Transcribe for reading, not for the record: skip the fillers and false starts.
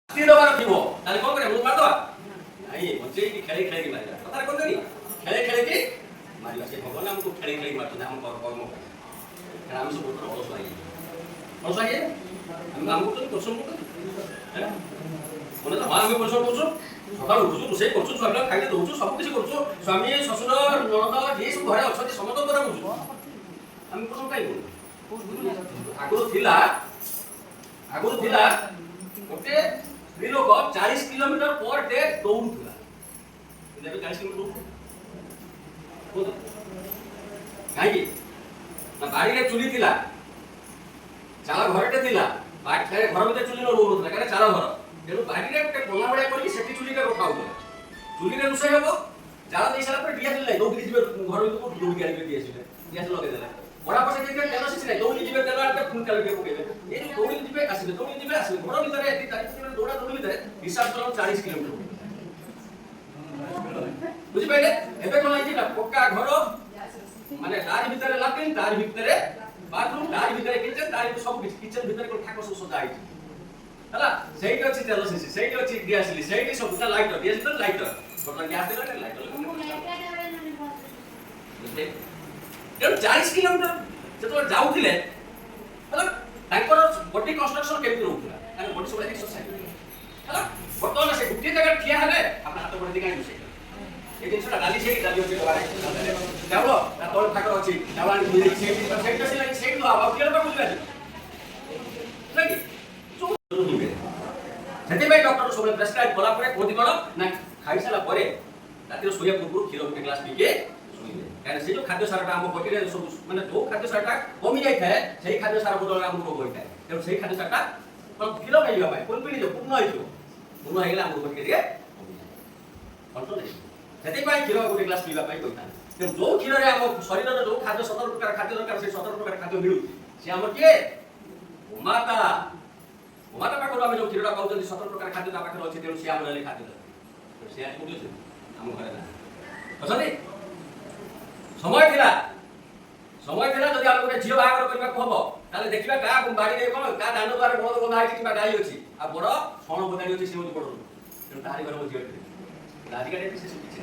ଦବାର ଥିବ ତାହେଲେ କଣ କରିବା ମୁଁ ମାରିଦବା ନାଇଁ ବଞ୍ଚେଇକି ଖେଳି ଖେଳିକି ମାରିବା କଥାରେ କଣ କରି ଖେଳି ଖେଳିକି ମାରିବା ସେ ଭଗବାନ ଆମକୁ ଖେଳି ଖେଳିକି ମାରୁଛନ୍ତି ଆମ କର୍ମ ପାଇଁ କାରଣ ଆମେ ସବୁ ଅଳସୁଆ ହେଇଯାଏ ଆମେ କାମ କରୁଛନ୍ତି ପରିଶ୍ରମ କରୁଛନ୍ତି ମାନେ ହଁ ଆମେ ପରିଶ୍ରମ କରୁଛୁ ସକାଳୁ ଉଠୁଛୁ ରୋଷେଇ କରୁଛୁ ଛୁଆ ପିଲା ଖାଇକି ଦଉଛୁ ସବୁ କିଛି କରୁଛୁ ସ୍ୱାମୀ ଶ୍ୱଶୁର ନଣନ୍ଦ ଯିଏ ସବୁ ଘରେ ଅଛନ୍ତି ସମସ୍ତଙ୍କ କଥା କରୁଛୁ ଆମେ ପରିଶ୍ରମ କାହିଁ କରୁଛୁ ଆଗରୁ ଥିଲା ଗୋଟେ ସ୍ତ୍ରୀ ଲୋକ 40 କିଲୋମିଟର पर डे ଦୌଡୁଥିଲା ଏବେ 40 କିଲୋମିଟର ଦୌଡୁ କାହିଁକି ନା ବାଡ଼ିରେ ଚୁଲି ଥିଲା ଚାଳ ଘରଟେ ଥିଲା ଘର ଭିତରେ ଚୁଲି ରହୁନଥିଲା କାରଣ ଚାଳ ଘର ତେଣୁ ବାଡ଼ିରେ ଗୋଟେ କୋଲା ଭଳିଆ କରିକି ସେଠି ଚୁଲିଟା ରଖାଉଥିଲା ଚୁଲିରେ ରୋଷେଇ ହବ ଚାଳ ଦେଇ ସାରିଲା ପରେ ଡିଆସିଲ ନାହିଁ ଦୌଡ଼ିକି ଯିବେ ଘର ଭିତରକୁ ଦୌଡ଼ିକି ଆଣିବେ ଡିଆସିଲ ଲଗେଇଦେଲେ ବड़ा पछे देखिए तेल सिसी नहीं दौड़ी जीवे तेल आटे फुल तेल के पकेबे ए दौड़ी जीवे आसीबे घर भीतर एति 40 किलोमीटर दौड़ा दौड़ी भीतर हिसाब करो 40 किलोमीटर बुझि पाइले एबे कोन लागी ना पक्का घर माने तार भीतर लैट्रिन तार भीतर बाथरूम तार भीतर किचन तार सब किचन भीतर को ठाको सब सजा आइछि हला सेही अछि तेल सिसी सेही अछि गैस सेही सब लाइटर गैस तो लाइटर बटन गैस देला लाइटर बुझे 40 किलोमीटर जो जाऊले बॉडी कंस्ट्रक्शन केमती रोला बॉडी सब एक्सरसाइज है बर्तमान से गोटे जगह ठिया हेले अपना हाथ बड़ी कहीं घुसे ये जिनसा डाली से डाली होची चावल तोड़ ठाकर अछि चावल से सेट से लाइन सेट लो अब क्लियर पर बुझला लगी जो सेति भाई डॉक्टर सब प्रेस्क्राइब कला परे कोदी कोन ना खाइ साला परे रातिर सोया पूर्व खीर एक ग्लास पी के कारण से जो खाद्य सारटा हम बॉडी रे सब माने जो खाद्य सारटा कमी जाय थाए सेही खाद्य सार बदल हम रोग होय थाए तेणु सेही खाद्य सारटा पण खीर खाइबा पाए कोन पीली जो पूर्ण होइतो पूर्ण हेला हम बॉडी रे कंट्रोल है सेति पाई खीर एक ग्लास पीबा पाए कोइता तेणु जो खीर रे हम शरीर रे जो खाद्य 17 प्रकार खाद्य दरकार से 17 प्रकार खाद्य मिलु से हमर के माता पाखर हम जो खीरटा पाउछन 17 प्रकार खाद्य ता पाखर अछि तेणु से हम ले खाद्य से आज बुझु हम घरे ना असली समय थिला जदि हम गोटे झील बाहागर करबा को हबो ताले देखिबा का बाड़ी रे कोन का दांड द्वार बड़ बंधा आइछि किबा गाई अछि आ बड़ छण बदाणी अछि से बड़ तेणु तारि घर झील दादी का से सब किछि